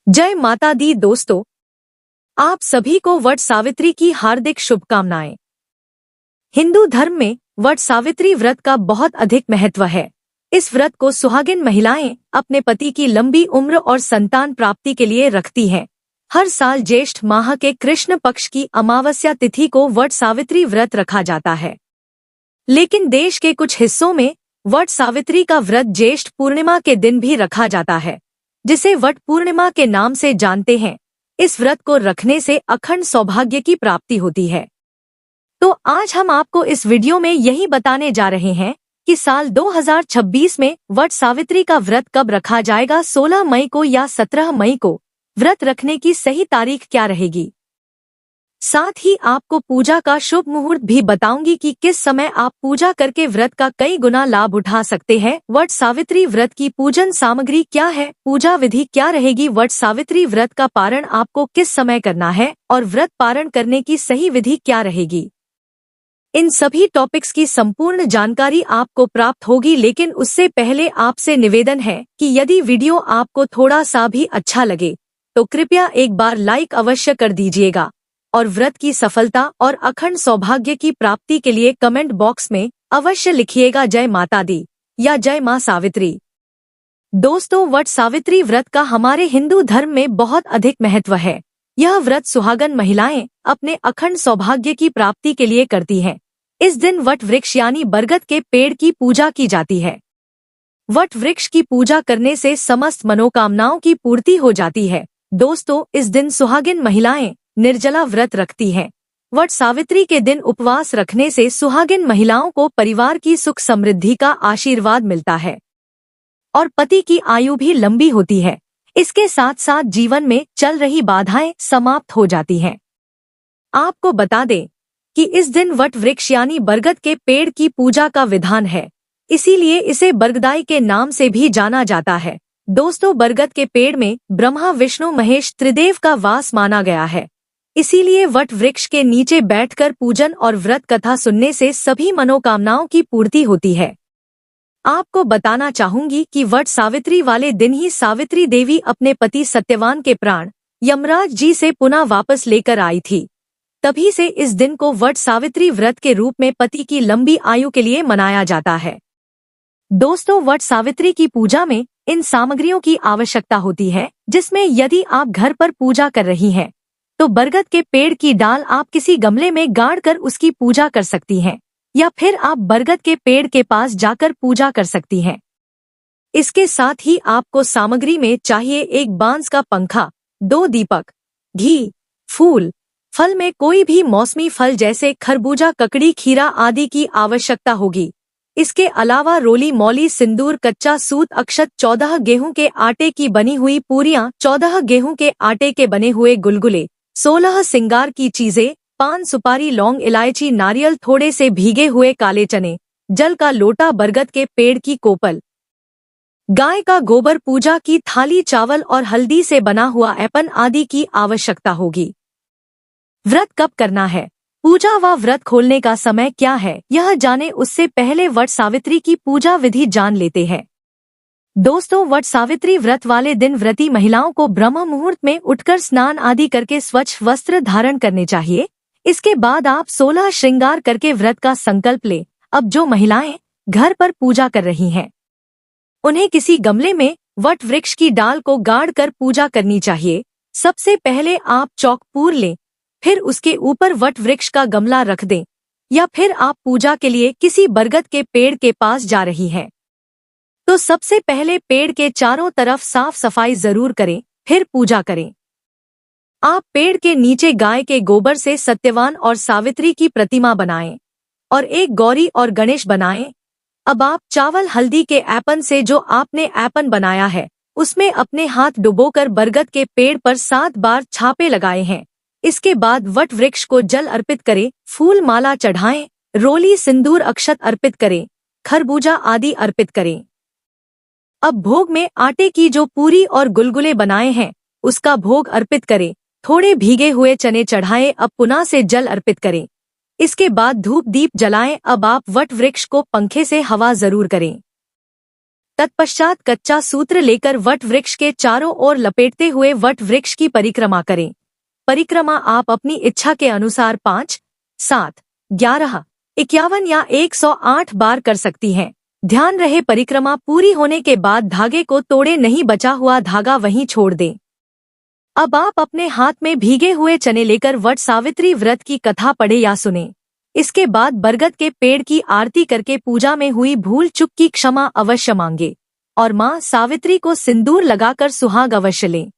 जय माता दी दोस्तों, आप सभी को वट सावित्री की हार्दिक शुभकामनाएं। हिंदू धर्म में वट सावित्री व्रत का बहुत अधिक महत्व है। इस व्रत को सुहागिन महिलाएं अपने पति की लंबी उम्र और संतान प्राप्ति के लिए रखती हैं। हर साल ज्येष्ठ माह के कृष्ण पक्ष की अमावस्या तिथि को वट सावित्री व्रत रखा जाता है। लेकिन देश के कुछ हिस्सों में वट सावित्री का व्रत ज्येष्ठ पूर्णिमा के दिन भी रखा जाता है, जिसे वट पूर्णिमा के नाम से जानते हैं। इस व्रत को रखने से अखंड सौभाग्य की प्राप्ति होती है। तो आज हम आपको इस वीडियो में यही बताने जा रहे हैं कि साल 2026 में वट सावित्री का व्रत कब रखा जाएगा। 16 मई को या 17 मई को व्रत रखने की सही तारीख क्या रहेगी। साथ ही आपको पूजा का शुभ मुहूर्त भी बताऊंगी कि किस समय आप पूजा करके व्रत का कई गुना लाभ उठा सकते हैं। वट सावित्री व्रत की पूजन सामग्री क्या है, पूजा विधि क्या रहेगी, वट सावित्री व्रत का पारण आपको किस समय करना है और व्रत पारण करने की सही विधि क्या रहेगी। इन सभी टॉपिक्स की संपूर्ण जानकारी आपको प्राप्त होगी। लेकिन उससे पहले आपसे निवेदन है कि यदि वीडियो आपको थोड़ा सा भी अच्छा लगे तो कृपया एक बार लाइक अवश्य कर दीजिएगा और व्रत की सफलता और अखंड सौभाग्य की प्राप्ति के लिए कमेंट बॉक्स में अवश्य लिखिएगा जय माता दी या जय मां सावित्री। दोस्तों, वट सावित्री व्रत का हमारे हिंदू धर्म में बहुत अधिक महत्व है। यह व्रत सुहागन महिलाएं अपने अखंड सौभाग्य की प्राप्ति के लिए करती हैं। इस दिन वट वृक्ष यानी बरगद के पेड़ की पूजा की जाती है। वट वृक्ष की पूजा करने से समस्त मनोकामनाओं की पूर्ति हो जाती है। दोस्तों, इस दिन सुहागिन महिलाएं निर्जला व्रत रखती हैं। वट सावित्री के दिन उपवास रखने से सुहागिन महिलाओं को परिवार की सुख समृद्धि का आशीर्वाद मिलता है और पति की आयु भी लंबी होती है। इसके साथ साथ जीवन में चल रही बाधाएं समाप्त हो जाती हैं। आपको बता दें कि इस दिन वट वृक्ष यानी बरगद के पेड़ की पूजा का विधान है, इसीलिए इसे बरगदाई के नाम से भी जाना जाता है। दोस्तों, बरगद के पेड़ में ब्रह्मा विष्णु महेश त्रिदेव का वास माना गया है, इसीलिए वट वृक्ष के नीचे बैठकर पूजन और व्रत कथा सुनने से सभी मनोकामनाओं की पूर्ति होती है। आपको बताना चाहूंगी कि वट सावित्री वाले दिन ही सावित्री देवी अपने पति सत्यवान के प्राण यमराज जी से पुनः वापस लेकर आई थी। तभी से इस दिन को वट सावित्री व्रत के रूप में पति की लंबी आयु के लिए मनाया जाता है। दोस्तों, वट सावित्री की पूजा में इन सामग्रियों की आवश्यकता होती है, जिसमें यदि आप घर पर पूजा कर रही हैं तो बरगद के पेड़ की डाल आप किसी गमले में गाड़कर उसकी पूजा कर सकती हैं, या फिर आप बरगद के पेड़ के पास जाकर पूजा कर सकती हैं। इसके साथ ही आपको सामग्री में चाहिए एक बांस का पंखा, 2 दीपक, घी, फूल, फल में कोई भी मौसमी फल जैसे खरबूजा, ककड़ी, खीरा आदि की आवश्यकता होगी। इसके अलावा रोली, मौली, सिंदूर, कच्चा सूत, अक्षत, 14 गेहूं के आटे की बनी हुई पूरियां, 14 गेहूं के आटे के बने हुए गुलगुले, 16 सिंगार की चीजें, पान, सुपारी, लौंग, इलायची, नारियल, थोड़े से भीगे हुए काले चने, जल का लोटा, बरगद के पेड़ की कोपल, गाय का गोबर, पूजा की थाली, चावल और हल्दी से बना हुआ ऐपन आदि की आवश्यकता होगी। व्रत कब करना है, पूजा व व्रत खोलने का समय क्या है, यह जाने उससे पहले वट सावित्री की पूजा विधि जान लेते हैं। दोस्तों, वट सावित्री व्रत वाले दिन व्रती महिलाओं को ब्रह्म मुहूर्त में उठकर स्नान आदि करके स्वच्छ वस्त्र धारण करने चाहिए। इसके बाद आप 16 श्रृंगार करके व्रत का संकल्प लें। अब जो महिलाएं घर पर पूजा कर रही हैं, उन्हें किसी गमले में वट वृक्ष की डाल को गाड़ कर पूजा करनी चाहिए। सबसे पहले आप चौक लें, फिर उसके ऊपर वट वृक्ष का गमला रख दें, या फिर आप पूजा के लिए किसी बरगद के पेड़ के पास जा रही हैं तो सबसे पहले पेड़ के चारों तरफ साफ सफाई जरूर करें, फिर पूजा करें। आप पेड़ के नीचे गाय के गोबर से सत्यवान और सावित्री की प्रतिमा बनाएं और एक गौरी और गणेश बनाएं। अब आप चावल, हल्दी के ऐपन से जो आपने ऐपन बनाया है उसमें अपने हाथ डुबोकर बरगद के पेड़ पर 7 बार छापे लगाए हैं। इसके बाद वट वृक्ष को जल अर्पित करें, फूल माला चढ़ाएं, रोली, सिंदूर, अक्षत अर्पित करें, खरबूजा आदि अर्पित करें। अब भोग में आटे की जो पूरी और गुलगुले बनाए हैं उसका भोग अर्पित करें, थोड़े भीगे हुए चने चढ़ाएं। अब पुनः से जल अर्पित करें। इसके बाद धूप दीप जलाएं। अब आप वट वृक्ष को पंखे से हवा जरूर करें। तत्पश्चात कच्चा सूत्र लेकर वट वृक्ष के चारों ओर लपेटते हुए वट वृक्ष की परिक्रमा करें। परिक्रमा आप अपनी इच्छा के अनुसार 5, 7, 11, 51 या 108 बार कर सकती हैं। ध्यान रहे परिक्रमा पूरी होने के बाद धागे को तोड़े नहीं, बचा हुआ धागा वहीं छोड़ दें। अब आप अपने हाथ में भीगे हुए चने लेकर वट सावित्री व्रत की कथा पढ़े या सुने। इसके बाद बरगद के पेड़ की आरती करके पूजा में हुई भूल चूक की क्षमा अवश्य मांगे और मां सावित्री को सिंदूर लगाकर सुहाग अवश्य लें।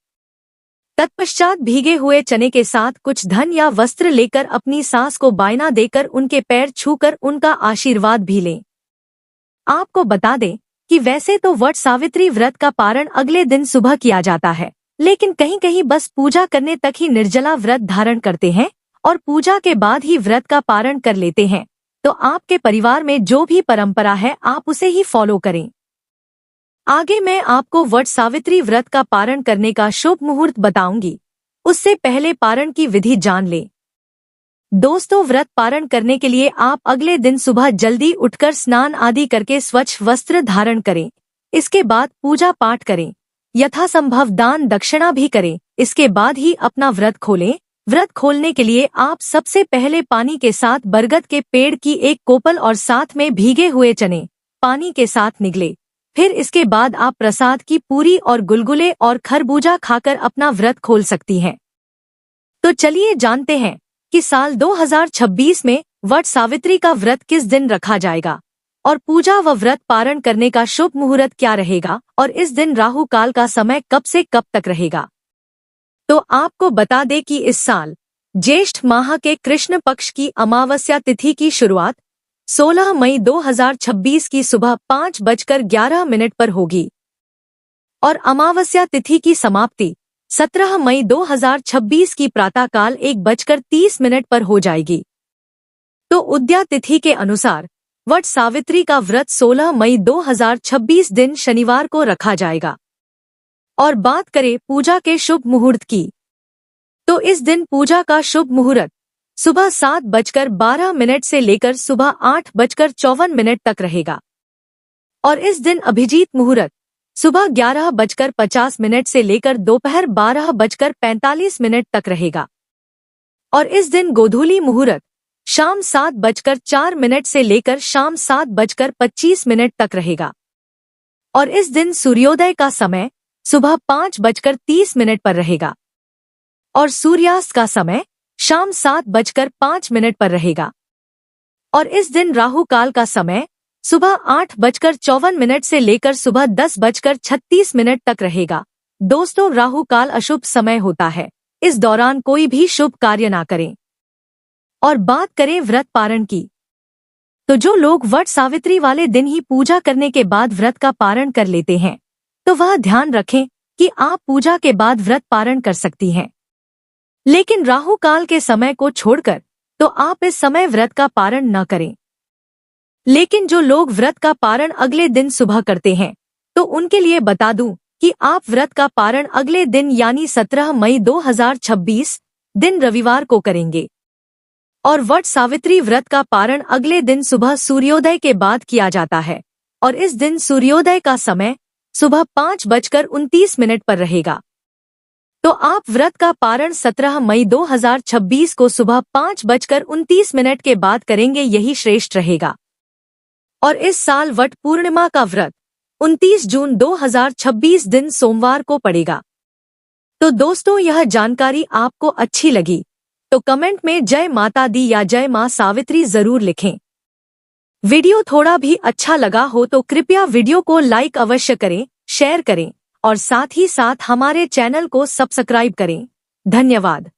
तत्पश्चात भीगे हुए चने के साथ कुछ धन या वस्त्र लेकर अपनी सास को बायना देकर उनके पैर छूकर उनका आशीर्वाद भी लें। आपको बता दें कि वैसे तो वट सावित्री व्रत का पारण अगले दिन सुबह किया जाता है, लेकिन कहीं कहीं बस पूजा करने तक ही निर्जला व्रत धारण करते हैं और पूजा के बाद ही व्रत का पारण कर लेते हैं। तो आपके परिवार में जो भी परंपरा है आप उसे ही फॉलो करें। आगे मैं आपको वट सावित्री व्रत का पारण करने का शुभ मुहूर्त बताऊंगी, उससे पहले पारण की विधि जान लें। दोस्तों, व्रत पारण करने के लिए आप अगले दिन सुबह जल्दी उठकर स्नान आदि करके स्वच्छ वस्त्र धारण करें। इसके बाद पूजा पाठ करें, यथासंभव दान दक्षिणा भी करें। इसके बाद ही अपना व्रत खोलें। व्रत खोलने के लिए आप सबसे पहले पानी के साथ बरगद के पेड़ की एक कोपल और साथ में भीगे हुए चने पानी के साथ निगले। फिर इसके बाद आप प्रसाद की पूरी और गुलगुले और खरबूजा खाकर अपना व्रत खोल सकती हैं। तो चलिए जानते हैं कि साल 2026 में वट सावित्री का व्रत किस दिन रखा जाएगा और पूजा व व्रत पारण करने का शुभ मुहूर्त क्या रहेगा और इस दिन राहु काल का समय कब से कब तक रहेगा। तो आपको बता दें कि इस साल ज्येष्ठ माह के कृष्ण पक्ष की अमावस्या तिथि की शुरुआत 16 मई 2026 की सुबह 5:11 पर होगी और अमावस्या तिथि की समाप्ति 17 मई 2026 की प्रातःकाल 1:30 पर हो जाएगी। तो उदया तिथि के अनुसार वट सावित्री का व्रत 16 मई 2026 दिन शनिवार को रखा जाएगा। और बात करें पूजा के शुभ मुहूर्त की, तो इस दिन पूजा का शुभ मुहूर्त सुबह 7:12 से लेकर सुबह 8:54 तक रहेगा और इस दिन अभिजीत मुहूर्त सुबह 11:50 से लेकर दोपहर 12:45 तक रहेगा और इस दिन गोधूली मुहूर्त शाम 7:04 से लेकर शाम 7:25 तक रहेगा और इस दिन सूर्योदय का समय सुबह 5:30 पर रहेगा और सूर्यास्त का समय शाम 7:05 पर रहेगा और इस दिन राहु काल का समय सुबह 8:54 से लेकर सुबह 10:36 तक रहेगा। दोस्तों, राहु काल अशुभ समय होता है, इस दौरान कोई भी शुभ कार्य ना करें। और बात करें व्रत पारण की, तो जो लोग वट सावित्री वाले दिन ही पूजा करने के बाद व्रत का पारण कर लेते हैं तो वह ध्यान रखें कि आप पूजा के बाद व्रत पारण कर सकती हैं, लेकिन राहु काल के समय को छोड़कर तो आप इस समय व्रत का पारण न करें। लेकिन जो लोग व्रत का पारण अगले दिन सुबह करते हैं तो उनके लिए बता दूं कि आप व्रत का पारण अगले दिन यानी 17 मई 2026 दिन रविवार को करेंगे और वट सावित्री व्रत का पारण अगले दिन सुबह सूर्योदय के बाद किया जाता है और इस दिन सूर्योदय का समय सुबह 5:29 पर रहेगा। तो आप व्रत का पारण 17 मई 2026 को सुबह 5:29 के बाद करेंगे, यही श्रेष्ठ रहेगा। और इस साल वट पूर्णिमा का व्रत 29 जून 2026 दिन सोमवार को पड़ेगा। तो दोस्तों, यह जानकारी आपको अच्छी लगी तो कमेंट में जय माता दी या जय मां सावित्री जरूर लिखें। वीडियो थोड़ा भी अच्छा लगा हो तो कृपया वीडियो को लाइक अवश्य करें, शेयर करें और साथ ही साथ हमारे चैनल को सब्सक्राइब करें। धन्यवाद।